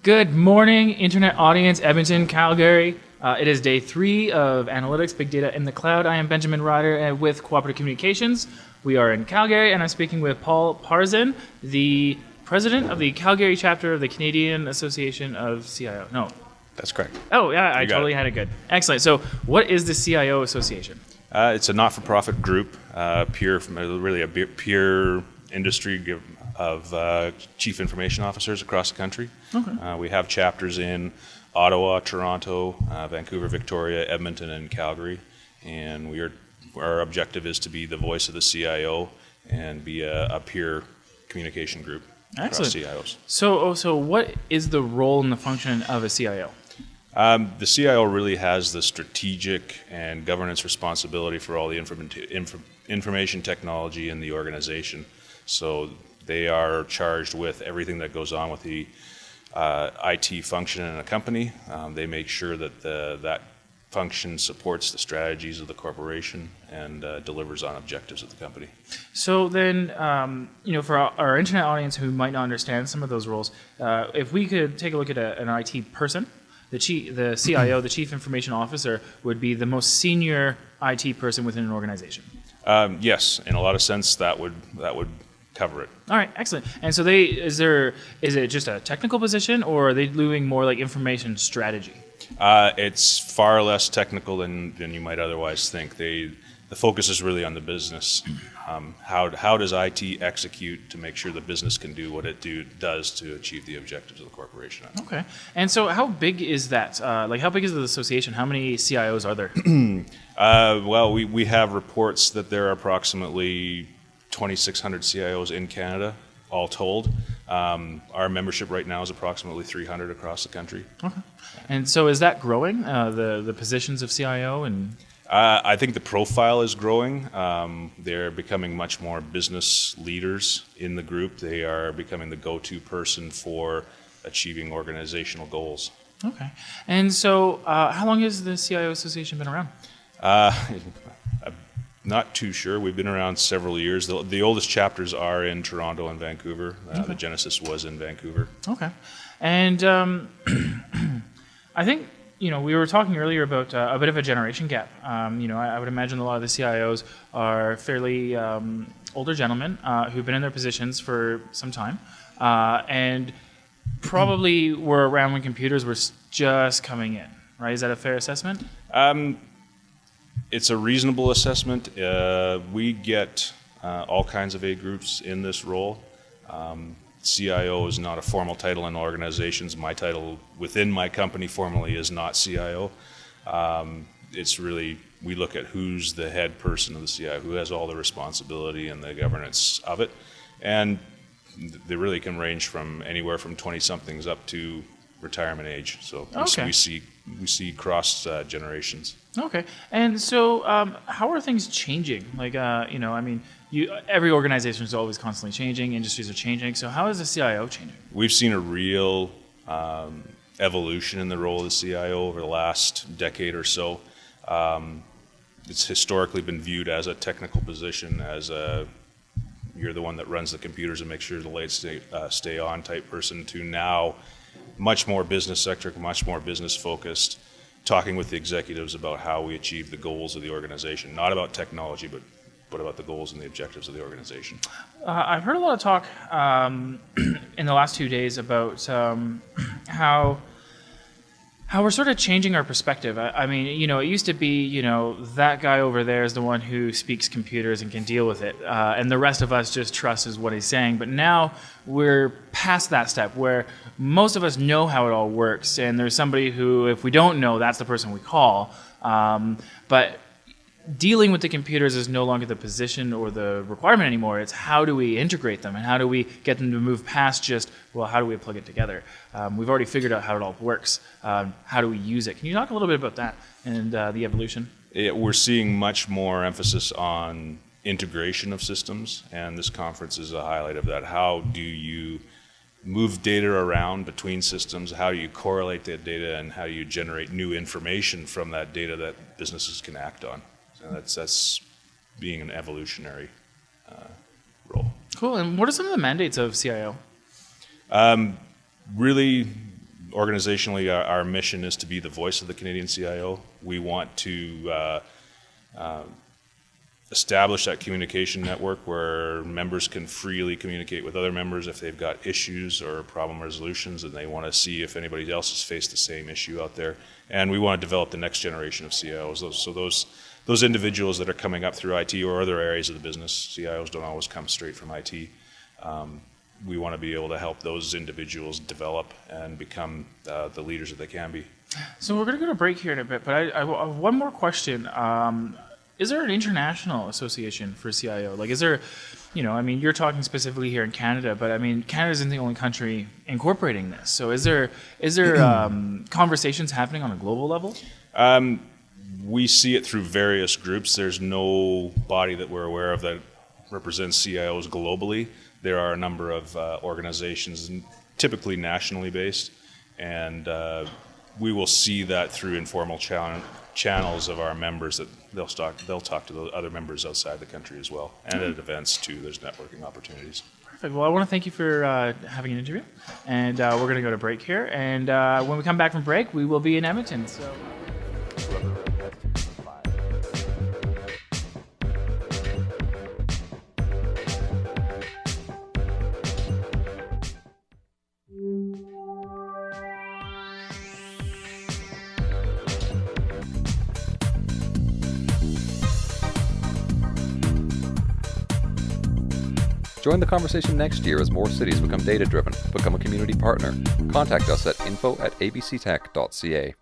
Good morning, internet audience, Edmonton, Calgary. It is day 3 of Analytics, Big Data in the Cloud. I am Benjamin Ryder with Cooperative Communications. We are in Calgary, and I'm speaking with Paul Parzen, the president of the Calgary chapter of the Canadian Association of CIO. No. That's correct. Oh, yeah, I totally had it good. Excellent. So what is the CIO Association? It's a not-for-profit group, really a peer industry of chief information officers across the country. Okay. We have chapters in Ottawa, Toronto, Vancouver, Victoria, Edmonton, and Calgary. And our objective is to be the voice of the CIO and be a peer communication group across CIOs. So what is the role and the function of a CIO? The CIO really has the strategic and governance responsibility for all the information technology in the organization. So they are charged with everything that goes on with the IT function in a company. They make sure that that function supports the strategies of the corporation and delivers on objectives of the company. So then, for our internet audience who might not understand some of those roles, if we could take a look at an IT person, the CIO, the Chief Information Officer, would be the most senior IT person within an organization. Yes, in a lot of sense, that would cover it. All right, excellent. And so is it just a technical position, or are they doing more like information strategy? It's far less technical than you might otherwise think. The focus is really on the business. How does IT execute to make sure the business can do what it does to achieve the objectives of the corporation? Okay. And so how big is that? How big is the association? How many CIOs are there? Well, we have reports that there are approximately 2,600 CIOs in Canada, all told. Our membership right now is approximately 300 across the country. Okay. And so is that growing, the positions of CIO? And I think the profile is growing. They're becoming much more business leaders in the group. They are becoming the go-to person for achieving organizational goals. Okay. And so how long has the CIO Association been around? I'm not too sure. We've been around several years. The oldest chapters are in Toronto and Vancouver. The genesis was in Vancouver. Okay. And I think, we were talking earlier about a bit of a generation gap. I would imagine a lot of the CIOs are fairly older gentlemen who've been in their positions for some time and probably were around when computers were just coming in, right? Is that a fair assessment? It's a reasonable assessment. We get all kinds of age groups in this role. CIO is not a formal title in organizations. My title within my company formally is not CIO. It's really, we look at who's the head person of the CIO, who has all the responsibility and the governance of it. And they really can range from anywhere from 20-somethings up to retirement age. So we see cross generations. Okay. And so how are things changing? Every organization is always constantly changing. Industries are changing. So how is the CIO changing? We've seen a real evolution in the role of the CIO over the last decade or so. It's historically been viewed as a technical position, as you're the one that runs the computers and makes sure the lights stay on type person, to now much more business sector, much more business focused, talking with the executives about how we achieve the goals of the organization, not about technology, but about the goals and the objectives of the organization. I've heard a lot of talk in the last 2 days about how we're sort of changing our perspective. It used to be, that guy over there is the one who speaks computers and can deal with it, and the rest of us just trust is what he's saying. But now we're past that step where most of us know how it all works, and there's somebody who, if we don't know, that's the person we call. But dealing with the computers is no longer the position or the requirement anymore. It's how do we integrate them and how do we get them to move past just, how do we plug it together? We've already figured out how it all works. How do we use it? Can you talk a little bit about that and the evolution? We're seeing much more emphasis on integration of systems, and this conference is a highlight of that. How do you move data around between systems? How do you correlate that data, and how do you generate new information from that data that businesses can act on? And that's being an evolutionary role. Cool. And what are some of the mandates of CIO? Really organizationally, our mission is to be the voice of the Canadian CIO. We want to establish that communication network where members can freely communicate with other members if they've got issues or problem resolutions, and they want to see if anybody else has faced the same issue out there. And we want to develop the next generation of CIOs. So those individuals that are coming up through IT or other areas of the business, CIOs don't always come straight from IT. We want to be able to help those individuals develop and become the leaders that they can be. So we're going to go to break here in a bit, but I have one more question. Is there an international association for CIO? Like, is there, I mean, you're talking specifically here in Canada, but I mean, Canada isn't the only country incorporating this. So is there conversations happening on a global level? We see it through various groups. There's no body that we're aware of that represents CIOs globally. There are a number of organizations, typically nationally based, and we will see that through informal channels of our members that they'll talk to the other members outside the country as well, and at events too. There's networking opportunities. Perfect. Well, I want to thank you for having an interview, and we're going to go to break here. And when we come back from break, we will be in Edmonton. So. Join the conversation next year as more cities become data-driven. Become a community partner. Contact us at info@abctech.ca.